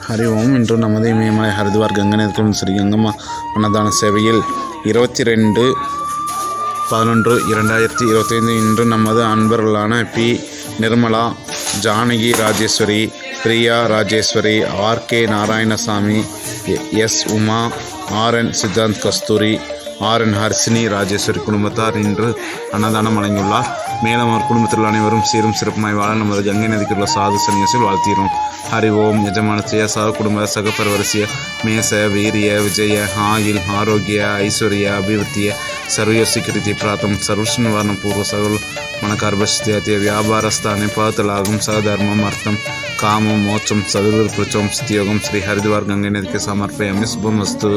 ஹரி ஓம். இன்று நமது இமயமலை ஹரித்வார் கங்கை ஸ்ரீ கங்கம்மா அன்னதான சேவையில் 22/11/2025 இன்று நமது அன்பர்களான P. Nirmala, Janaki Rajeswari, Priya Rajeswari, R K. Narayanasamy, S. Uma, R N. Siddhant Kasturi, R N. Harshini Rajeswari குடும்பத்தார் இன்று அன்னதானம் வழங்கியுள்ளார். மேலும் அவர் குடும்பத்தில் அனைவரும் சீரும் சிறப்புமாய் வாழ நமது கங்கை நதிக்குள்ள சாது சன்னியாசில் வாழ்த்துகிறோம். ஹரி ஓம். ಯಜಮಾನತೆಯ ಸಹ ಕುಟುಂಬದ ಸಹಪರಿವರಿಸಿಯ ಮೇಸ ವೀರ್ಯ ವಿಜಯ ಆಯುಲ್ ಆರೋಗ್ಯ ಐಶ್ವರ್ಯ ಅಭಿವೃದ್ಧಿಯ ಸರ್ವಯೋಸಿಕೃತಿ ಪ್ರಾತಂ ಸರ್ವನಿವಾರಣ ಪೂರ್ವ ಸಕಲ ಮನಕಾರ್ಭಸ್ಥಿತಿಯ ವ್ಯಾಪಾರ ಸ್ಥಾನೆ ಪಾತಲಾಗಂ ಸಹಧರ್ಮಂ ಅರ್ಥಂ ಕಾಮಂ ಮೋಕ್ಷಂ ಸದೃಢಂ ಸ್ಥಿತಿಯೋಗಂ ಶ್ರೀ ಹರಿದ್ವಾರ್ ಗಂಗೈ ನದಿಗೆ ಸಮರ್ಪಯಾಮಿ. ಶುಭಮಸ್ತು.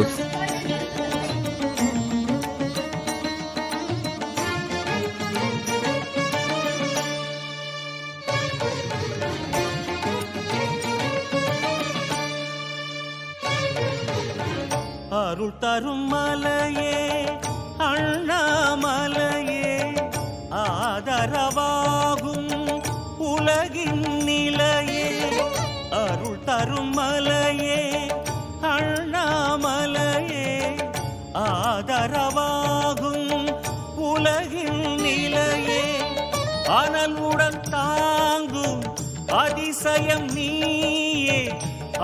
அருள் தரும் மலையே அண்ணாமலையே, ஆதரவாகும் உலகின் நிலையே. அருள் தரும் மலையே அண்ணாமலையே, ஆதரவாகும் உலகின் நிலையே. அனலுடன் தாங்கும் அதிசயம் நீயே,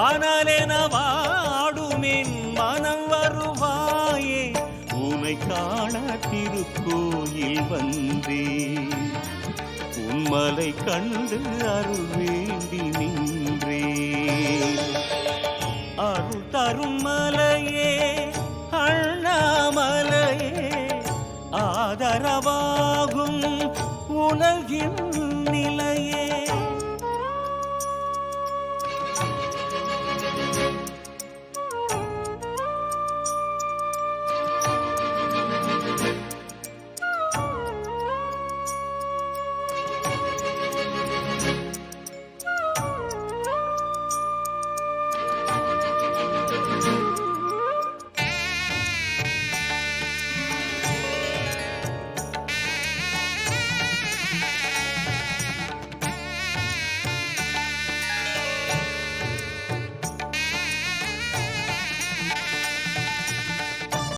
அனலென வாடுமென் மனம் வருவாயே. உனை காண திருக்கோயில் வந்தே, உன்மலை கண்டு அருள் வேண்டி நின்றே. அருள் தரும் மலையே அண்ணாமலையே, ஆதரவாகும் உலகின்